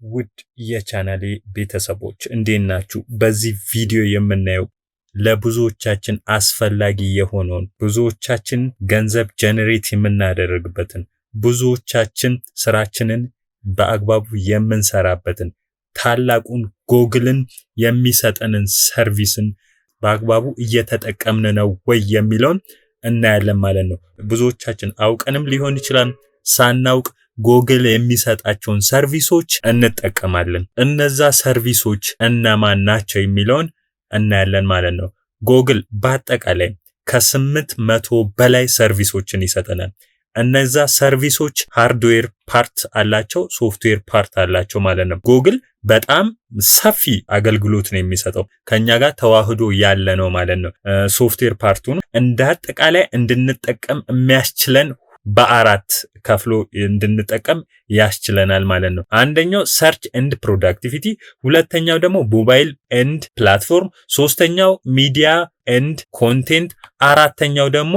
ውድ የቻናሌ ቤተሰቦች እንዴት ናችሁ? በዚህ ቪዲዮ የምናየው ለብዙዎቻችን አስፈላጊ የሆነውን ብዙዎቻችን ገንዘብ ጀነሬት የምናደርግበትን ብዙዎቻችን ስራችንን በአግባቡ የምንሰራበትን ታላቁን ጎግልን የሚሰጠንን ሰርቪስን በአግባቡ እየተጠቀምን ነው ወይ የሚለውን እናያለን ማለት ነው። ብዙዎቻችን አውቀንም ሊሆን ይችላል ሳናውቅ ጎግል የሚሰጣቸውን ሰርቪሶች እንጠቀማለን። እነዛ ሰርቪሶች እነማን ናቸው የሚለውን እናያለን ማለት ነው። ጎግል በአጠቃላይ ከ800 በላይ ሰርቪሶችን ይሰጠናል። እነዛ ሰርቪሶች ሃርድዌር ፓርት አላቸው፣ ሶፍትዌር ፓርት አላቸው ማለት ነው። ጎግል በጣም ሰፊ አገልግሎት ነው የሚሰጠው፣ ከኛ ጋር ተዋህዶ ያለ ነው ማለት ነው። ሶፍትዌር ፓርቱን እንደ አጠቃላይ እንድንጠቀም የሚያስችለን በአራት ከፍሎ እንድንጠቀም ያስችለናል ማለት ነው። አንደኛው ሰርች ኤንድ ፕሮዳክቲቪቲ፣ ሁለተኛው ደግሞ ሞባይል ኤንድ ፕላትፎርም፣ ሶስተኛው ሚዲያ ኤንድ ኮንቴንት፣ አራተኛው ደግሞ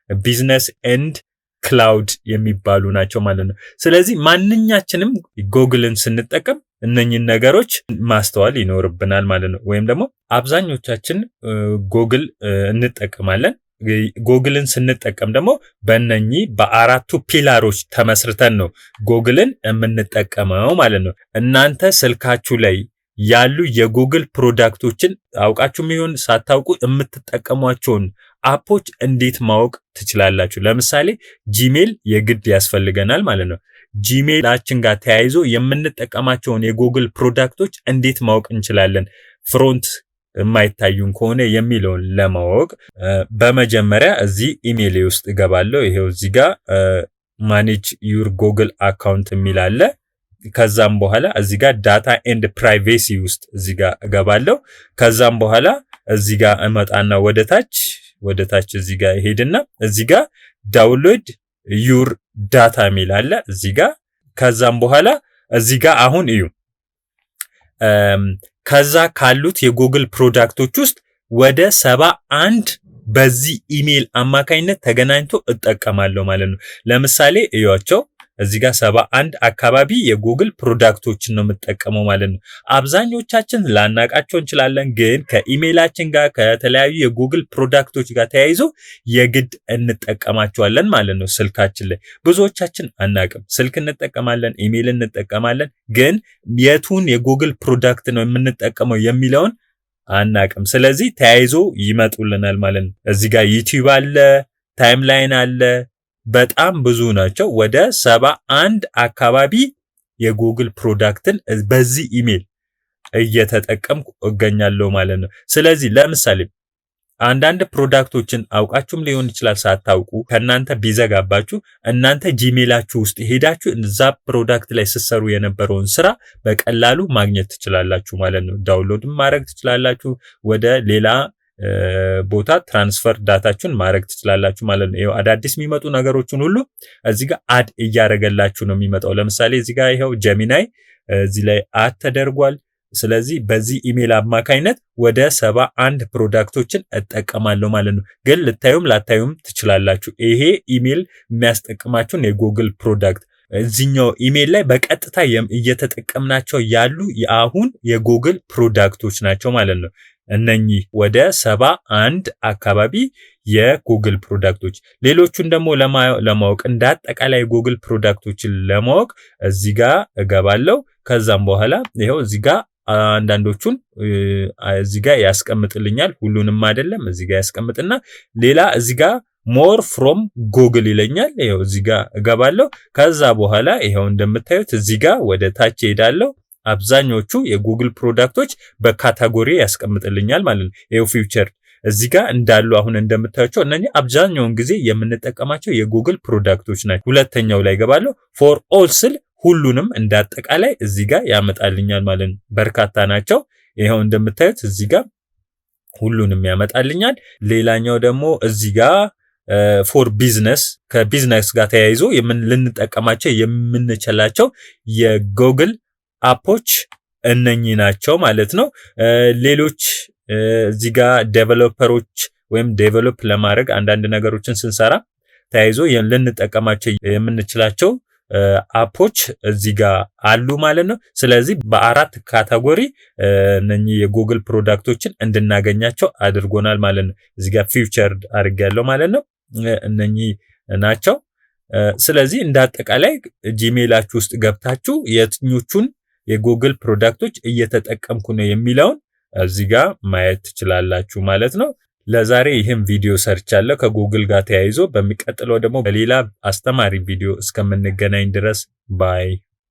ቢዝነስ ኤንድ ክላውድ የሚባሉ ናቸው ማለት ነው። ስለዚህ ማንኛችንም ጎግልን ስንጠቀም እነኚህን ነገሮች ማስተዋል ይኖርብናል ማለት ነው። ወይም ደግሞ አብዛኞቻችን ጎግል እንጠቀማለን። ጎግልን ስንጠቀም ደግሞ በእነኚህ በአራቱ ፒላሮች ተመስርተን ነው ጎግልን የምንጠቀመው ማለት ነው። እናንተ ስልካችሁ ላይ ያሉ የጎግል ፕሮዳክቶችን አውቃችሁም ይሁን ሳታውቁ የምትጠቀሟቸውን አፖች እንዴት ማወቅ ትችላላችሁ? ለምሳሌ ጂሜል የግድ ያስፈልገናል ማለት ነው። ጂሜላችን ጋር ተያይዞ የምንጠቀማቸውን የጎግል ፕሮዳክቶች እንዴት ማወቅ እንችላለን? ፍሮንት የማይታዩን ከሆነ የሚለውን ለማወቅ በመጀመሪያ እዚህ ኢሜል ውስጥ እገባለሁ። ይሄው እዚህ ጋር ማኔጅ ዩር ጎግል አካውንት የሚል አለ። ከዛም በኋላ እዚህ ጋር ዳታ ኤንድ ፕራይቬሲ ውስጥ እዚህ ጋር እገባለሁ። ከዛም በኋላ እዚህ ጋር እመጣና ወደታች እዚህ ጋር ሄድና እዚህ ጋር ዳውንሎድ ዩር ዳታ የሚል አለ እዚህ ጋር። ከዛም በኋላ እዚህ ጋር አሁን እዩ ከዛ ካሉት የጎግል ፕሮዳክቶች ውስጥ ወደ 71 በዚህ ኢሜል አማካኝነት ተገናኝቶ እጠቀማለሁ ማለት ነው። ለምሳሌ እዩዋቸው እዚህ ጋር 71 አካባቢ የጎግል ፕሮዳክቶችን ነው የምጠቀመው ማለት ነው። አብዛኞቻችን ላናቃቸው እንችላለን፣ ግን ከኢሜላችን ጋር ከተለያዩ የጎግል ፕሮዳክቶች ጋር ተያይዞ የግድ እንጠቀማቸዋለን ማለት ነው። ስልካችን ላይ ብዙዎቻችን አናቅም። ስልክ እንጠቀማለን፣ ኢሜል እንጠቀማለን፣ ግን የቱን የጎግል ፕሮዳክት ነው የምንጠቀመው የሚለውን አናቅም። ስለዚህ ተያይዞ ይመጡልናል ማለት ነው። እዚህ ጋር ዩቲዩብ አለ፣ ታይምላይን አለ፣ በጣም ብዙ ናቸው። ወደ 71 አካባቢ የጎግል ፕሮዳክትን በዚህ ኢሜል እየተጠቀምኩ እገኛለሁ ማለት ነው። ስለዚህ ለምሳሌ አንዳንድ ፕሮዳክቶችን አውቃችሁም ሊሆን ይችላል ሳታውቁ ከናንተ ቢዘጋባችሁ እናንተ ጂሜላችሁ ውስጥ ሄዳችሁ እዛ ፕሮዳክት ላይ ስትሰሩ የነበረውን ስራ በቀላሉ ማግኘት ትችላላችሁ ማለት ነው። ዳውንሎድ ማድረግ ትችላላችሁ፣ ወደ ሌላ ቦታ ትራንስፈር ዳታችሁን ማድረግ ትችላላችሁ ማለት ነው። ይሄው አዳዲስ የሚመጡ ነገሮችን ሁሉ እዚህ ጋር አድ እያደረገላችሁ ነው የሚመጣው። ለምሳሌ እዚህ ጋር ይሄው ጀሚናይ እዚህ ላይ አድ ተደርጓል። ስለዚህ በዚህ ኢሜል አማካይነት ወደ 71 ፕሮዳክቶችን እጠቀማለሁ ማለት ነው። ግን ልታዩም ላታዩም ትችላላችሁ። ይሄ ኢሜል የሚያስጠቅማችሁን የጎግል ፕሮዳክት እዚህኛው ኢሜል ላይ በቀጥታ እየተጠቀምናቸው ያሉ የአሁን የጎግል ፕሮዳክቶች ናቸው ማለት ነው። እነኚህ ወደ 71 አካባቢ የጎግል ፕሮዳክቶች። ሌሎቹን ደግሞ ለማወቅ እንደ አጠቃላይ የጎግል ፕሮዳክቶችን ለማወቅ እዚህ ጋር እገባለሁ። ከዛም በኋላ ይሄው እዚህ ጋር አንዳንዶቹን እዚህ ጋር ያስቀምጥልኛል፣ ሁሉንም አይደለም። እዚህ ጋር ያስቀምጥና ሌላ እዚህ ጋር ሞር ፍሮም ጎግል ይለኛል። ይሄው እዚህ ጋር እገባለሁ። ከዛ በኋላ ይሄው እንደምታዩት እዚህ ጋር ወደ ታች ሄዳለሁ። አብዛኞቹ የጉግል ፕሮዳክቶች በካታጎሪ ያስቀምጥልኛል ማለት ነው። ይሄው ፊውቸር እዚህ ጋር እንዳሉ አሁን እንደምታዩቸው እነኚህ አብዛኛውን ጊዜ የምንጠቀማቸው የጉግል ፕሮዳክቶች ናቸው። ሁለተኛው ላይ ገባለሁ። ፎር ኦል ስል ሁሉንም እንዳጠቃላይ እዚህ ጋር ያመጣልኛል ማለት ነው። በርካታ ናቸው። ይሄው እንደምታዩት እዚህ ጋር ሁሉንም ያመጣልኛል። ሌላኛው ደግሞ እዚህ ጋር ፎር ቢዝነስ ከቢዝነስ ጋር ተያይዞ ልንጠቀማቸው የምንችላቸው የጉግል አፖች እነኚህ ናቸው ማለት ነው። ሌሎች እዚህ ጋር ዴቨሎፐሮች ወይም ዴቨሎፕ ለማድረግ አንዳንድ ነገሮችን ስንሰራ ተያይዞ ልንጠቀማቸው የምንችላቸው አፖች እዚህ ጋር አሉ ማለት ነው። ስለዚህ በአራት ካታጎሪ እነኚህ የጉግል ፕሮዳክቶችን እንድናገኛቸው አድርጎናል ማለት ነው። እዚህ ጋር ፊውቸርድ አድርጌያለሁ ማለት ነው። እነኚህ ናቸው። ስለዚህ እንዳጠቃላይ ጂሜላችሁ ውስጥ ገብታችሁ የትኞቹን የጉግል ፕሮዳክቶች እየተጠቀምኩ ነው የሚለውን እዚህ ጋር ማየት ትችላላችሁ ማለት ነው። ለዛሬ ይህም ቪዲዮ ሰርቻለሁ ከጉግል ጋር ተያይዞ። በሚቀጥለው ደግሞ በሌላ አስተማሪ ቪዲዮ እስከምንገናኝ ድረስ ባይ